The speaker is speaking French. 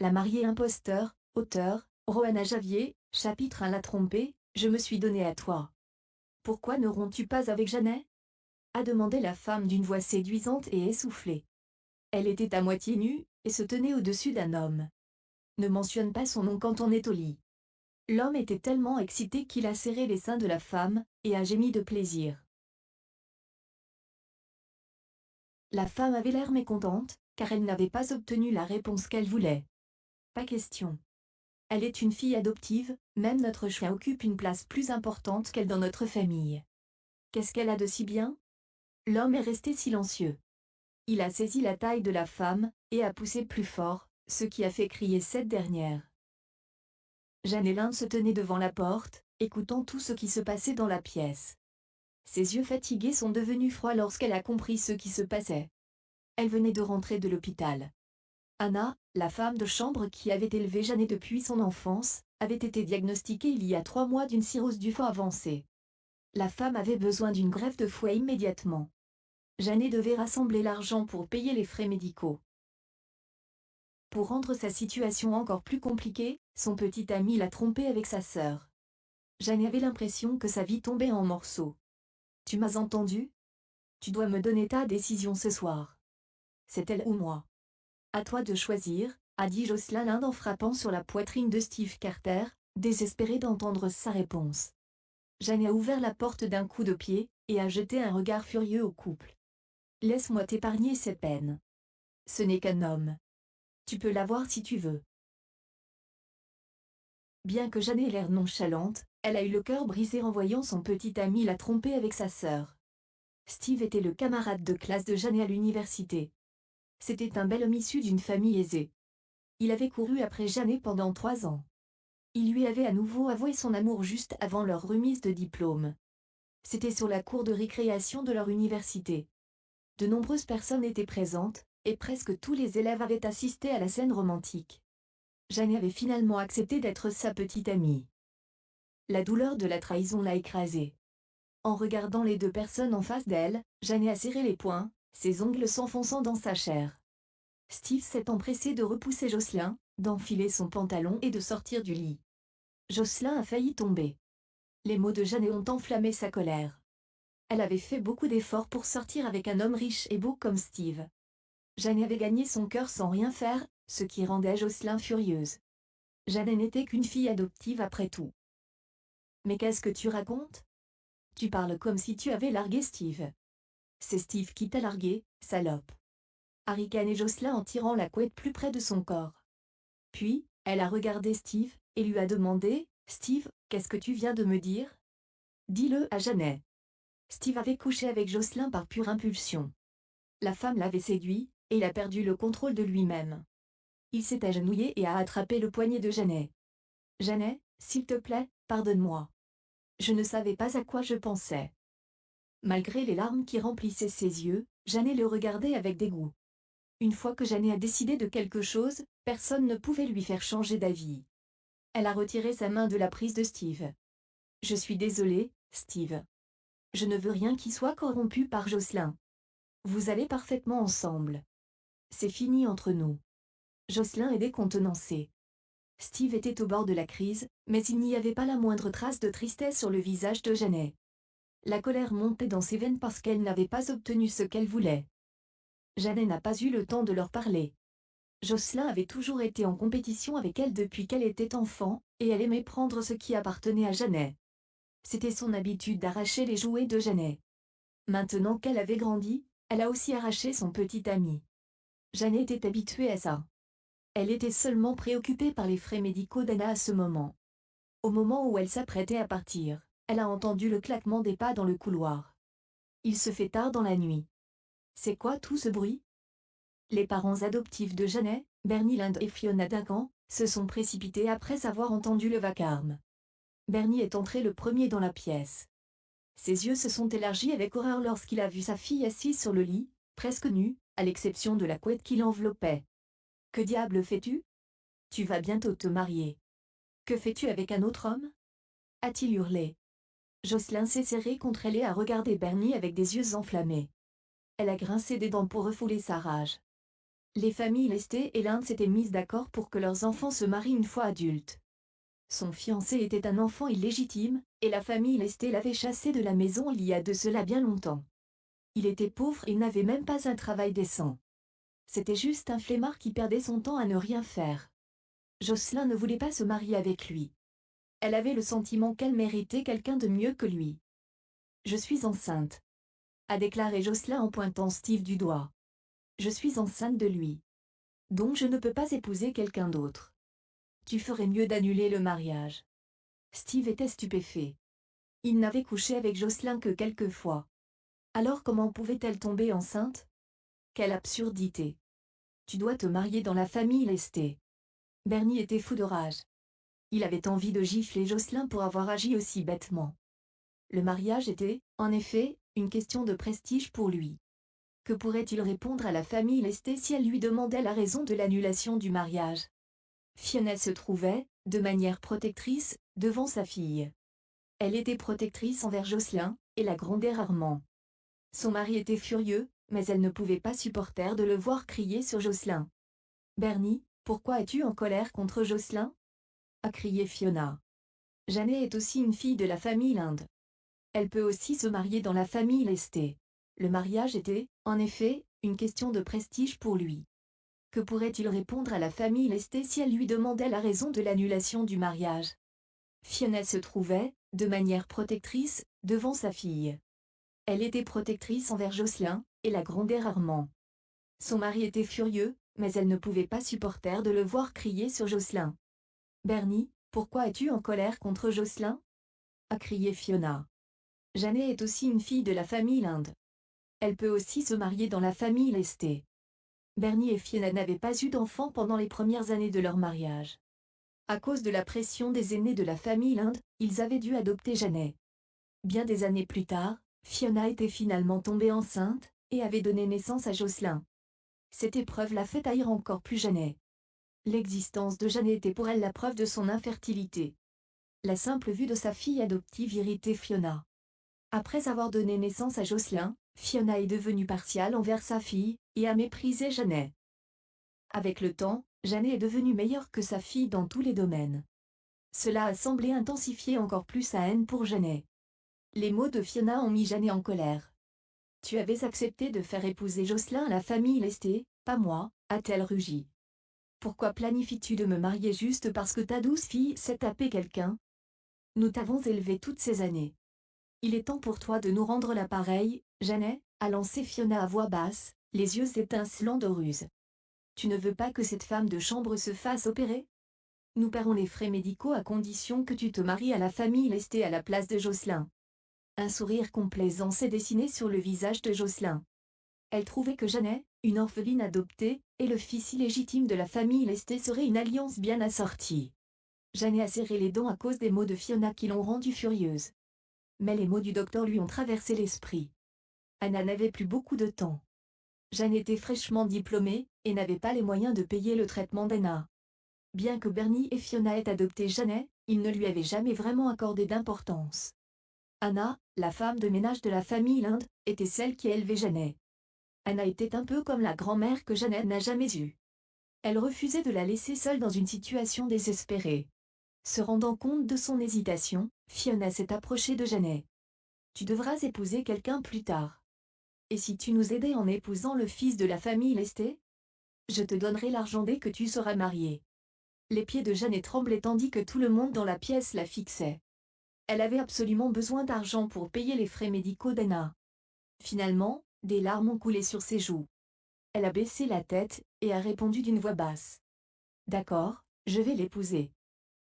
La mariée imposteur, auteur, Rohanna Javier, chapitre 1. La trompée, je me suis donné à toi. Pourquoi ne romps-tu pas avec Janet? A demandé la femme d'une voix séduisante et essoufflée. Elle était à moitié nue, et se tenait au-dessus d'un homme. Ne mentionne pas son nom quand on est au lit. L'homme était tellement excité qu'il a serré les seins de la femme, et a gémi de plaisir. La femme avait l'air mécontente, car elle n'avait pas obtenu la réponse qu'elle voulait. Pas question. Elle est une fille adoptive, même notre chien occupe une place plus importante qu'elle dans notre famille. Qu'est-ce qu'elle a de si bien? L'homme est resté silencieux. Il a saisi la taille de la femme, et a poussé plus fort, ce qui a fait crier cette dernière. Jeanne et l'Inde se tenaient devant la porte, écoutant tout ce qui se passait dans la pièce. Ses yeux fatigués sont devenus froids lorsqu'elle a compris ce qui se passait. Elle venait de rentrer de l'hôpital. Anna, la femme de chambre qui avait élevé Jeanne depuis son enfance, avait été diagnostiquée il y a 3 mois d'une cirrhose du foie avancée. La femme avait besoin d'une greffe de foie immédiatement. Jeanne devait rassembler l'argent pour payer les frais médicaux. Pour rendre sa situation encore plus compliquée, son petit ami l'a trompée avec sa sœur. Jeanne avait l'impression que sa vie tombait en morceaux. Tu m'as entendu? Tu dois me donner ta décision ce soir. C'est elle ou moi. À toi de choisir, a dit Jocelyn l'Inde en frappant sur la poitrine de Steve Carter, désespéré d'entendre sa réponse. Jeanne a ouvert la porte d'un coup de pied, et a jeté un regard furieux au couple. Laisse-moi t'épargner ces peines. Ce n'est qu'un homme. Tu peux l'avoir si tu veux. Bien que Jeanne ait l'air nonchalante, elle a eu le cœur brisé en voyant son petit ami la tromper avec sa sœur. Steve était le camarade de classe de Jeanne à l'université. C'était un bel homme issu d'une famille aisée. Il avait couru après Jeanne pendant 3 ans. Il lui avait à nouveau avoué son amour juste avant leur remise de diplôme. C'était sur la cour de récréation de leur université. De nombreuses personnes étaient présentes, et presque tous les élèves avaient assisté à la scène romantique. Jeanne avait finalement accepté d'être sa petite amie. La douleur de la trahison l'a écrasée. En regardant les 2 personnes en face d'elle, Jeanne a serré les poings, ses ongles s'enfonçant dans sa chair. Steve s'est empressé de repousser Jocelyn, d'enfiler son pantalon et de sortir du lit. Jocelyn a failli tomber. Les mots de Jeanne ont enflammé sa colère. Elle avait fait beaucoup d'efforts pour sortir avec un homme riche et beau comme Steve. Jeanne avait gagné son cœur sans rien faire, ce qui rendait Jocelyn furieuse. Jeanne n'était qu'une fille adoptive après tout. Mais qu'est-ce que tu racontes? Tu parles comme si tu avais largué Steve. C'est Steve qui t'a largué, salope. A ricané Jocelyn en tirant la couette plus près de son corps. Puis, elle a regardé Steve, et lui a demandé, « Steve, qu'est-ce que tu viens de me dire? Dis-le à Jeanne. » Steve avait couché avec Jocelyn par pure impulsion. La femme l'avait séduit, et il a perdu le contrôle de lui-même. Il s'est agenouillé et a attrapé le poignet de Jeanne. « Jeanne, s'il te plaît, pardonne-moi. Je ne savais pas à quoi je pensais. » Malgré les larmes qui remplissaient ses yeux, Jeanne le regardait avec dégoût. Une fois que Jeanne a décidé de quelque chose, personne ne pouvait lui faire changer d'avis. Elle a retiré sa main de la prise de Steve. « Je suis désolée, Steve. Je ne veux rien qui soit corrompu par Jocelyn. Vous allez parfaitement ensemble. C'est fini entre nous. » Jocelyn est décontenancé. Steve était au bord de la crise, mais il n'y avait pas la moindre trace de tristesse sur le visage de Jeanne. La colère montait dans ses veines parce qu'elle n'avait pas obtenu ce qu'elle voulait. Jeanne n'a pas eu le temps de leur parler. Jocelyn avait toujours été en compétition avec elle depuis qu'elle était enfant, et elle aimait prendre ce qui appartenait à Jeanne. C'était son habitude d'arracher les jouets de Jeanne. Maintenant qu'elle avait grandi, elle a aussi arraché son petit ami. Jeanne était habituée à ça. Elle était seulement préoccupée par les frais médicaux d'Anna à ce moment. Au moment où elle s'apprêtait à partir, elle a entendu le claquement des pas dans le couloir. Il se fait tard dans la nuit. C'est quoi tout ce bruit? Les parents adoptifs de Jeanne, Bernie Lind et Fiona Duncan, se sont précipités après avoir entendu le vacarme. Bernie est entré le premier dans la pièce. Ses yeux se sont élargis avec horreur lorsqu'il a vu sa fille assise sur le lit, presque nue, à l'exception de la couette qui l'enveloppait. « Que diable fais-tu? Tu vas bientôt te marier. Que fais-tu avec un autre homme? » a-t-il hurlé. Jocelyn s'est serré contre elle et a regardé Bernie avec des yeux enflammés. Elle a grincé des dents pour refouler sa rage. Les familles Lesté et l'Inde s'étaient mises d'accord pour que leurs enfants se marient une fois adultes. Son fiancé était un enfant illégitime, et la famille Lesté l'avait chassé de la maison il y a de cela bien longtemps. Il était pauvre et n'avait même pas un travail décent. C'était juste un flemmard qui perdait son temps à ne rien faire. Jocelyn ne voulait pas se marier avec lui. Elle avait le sentiment qu'elle méritait quelqu'un de mieux que lui. « Je suis enceinte », a déclaré Jocelyn en pointant Steve du doigt. « Je suis enceinte de lui. Donc je ne peux pas épouser quelqu'un d'autre. Tu ferais mieux d'annuler le mariage. » Steve était stupéfait. Il n'avait couché avec Jocelyn que quelques fois. Alors comment pouvait-elle tomber enceinte? Quelle absurdité! Tu dois te marier dans la famille Lesté. Bernie était fou de rage. Il avait envie de gifler Jocelyn pour avoir agi aussi bêtement. Le mariage était, en effet, une question de prestige pour lui. Que pourrait-il répondre à la famille Lesté si elle lui demandait la raison de l'annulation du mariage? Fiona se trouvait, de manière protectrice, devant sa fille. Elle était protectrice envers Jocelyn, et la grondait rarement. Son mari était furieux, mais elle ne pouvait pas supporter de le voir crier sur Jocelyn. « Bernie, pourquoi es-tu en colère contre Jocelyn ?» a crié Fiona. « Janet est aussi une fille de la famille Linde. Elle peut aussi se marier dans la famille Lesté. » Le mariage était, en effet, une question de prestige pour lui. Que pourrait-il répondre à la famille Lesté si elle lui demandait la raison de l'annulation du mariage? Fiona se trouvait, de manière protectrice, devant sa fille. Elle était protectrice envers Jocelyn, et la grondait rarement. Son mari était furieux, mais elle ne pouvait pas supporter de le voir crier sur Jocelyn. « Bernie, pourquoi es-tu en colère contre Jocelyn ?» a crié Fiona. « Janet est aussi une fille de la famille Linde. Elle peut aussi se marier dans la famille Lesté. » Bernie et Fiona n'avaient pas eu d'enfants pendant les premières années de leur mariage. À cause de la pression des aînés de la famille Linde, ils avaient dû adopter Janet. Bien des années plus tard, Fiona était finalement tombée enceinte, et avait donné naissance à Jocelyn. Cette épreuve l'a fait haïr encore plus Janet. L'existence de Janet était pour elle la preuve de son infertilité. La simple vue de sa fille adoptive irritait Fiona. Après avoir donné naissance à Jocelyn, Fiona est devenue partiale envers sa fille, et a méprisé Janet. Avec le temps, Janet est devenue meilleure que sa fille dans tous les domaines. Cela a semblé intensifier encore plus sa haine pour Janet. Les mots de Fiona ont mis Janet en colère. « Tu avais accepté de faire épouser Jocelyn à la famille Lesté, pas moi, a-t-elle rugi. Pourquoi planifies-tu de me marier juste parce que ta douce fille s'est tapé quelqu'un? Nous t'avons élevé toutes ces années. Il est temps pour toi de nous rendre l'appareil, Janet, a lancé Fiona à voix basse, les yeux étincelants de ruse. Tu ne veux pas que cette femme de chambre se fasse opérer? Nous paierons les frais médicaux à condition que tu te maries à la famille Lesté à la place de Jocelyn. Un sourire complaisant s'est dessiné sur le visage de Jocelyn. Elle trouvait que Janet, une orpheline adoptée, et le fils illégitime de la famille Lesté serait une alliance bien assortie. Janet a serré les dents à cause des mots de Fiona qui l'ont rendue furieuse. Mais les mots du docteur lui ont traversé l'esprit. Anna n'avait plus beaucoup de temps. Janet était fraîchement diplômée, et n'avait pas les moyens de payer le traitement d'Anna. Bien que Bernie et Fiona aient adopté Janet, ils ne lui avaient jamais vraiment accordé d'importance. Anna, la femme de ménage de la famille Linde, était celle qui élevait Janet. Anna était un peu comme la grand-mère que Janet n'a jamais eue. Elle refusait de la laisser seule dans une situation désespérée. Se rendant compte de son hésitation, Fiona s'est approchée de Janet. « Tu devras épouser quelqu'un plus tard. Et si tu nous aidais en épousant le fils de la famille Lesté? Je te donnerai l'argent dès que tu seras mariée. » Les pieds de Janet tremblaient tandis que tout le monde dans la pièce la fixait. Elle avait absolument besoin d'argent pour payer les frais médicaux d'Anna. Finalement, des larmes ont coulé sur ses joues. Elle a baissé la tête, et a répondu d'une voix basse. « D'accord, je vais l'épouser.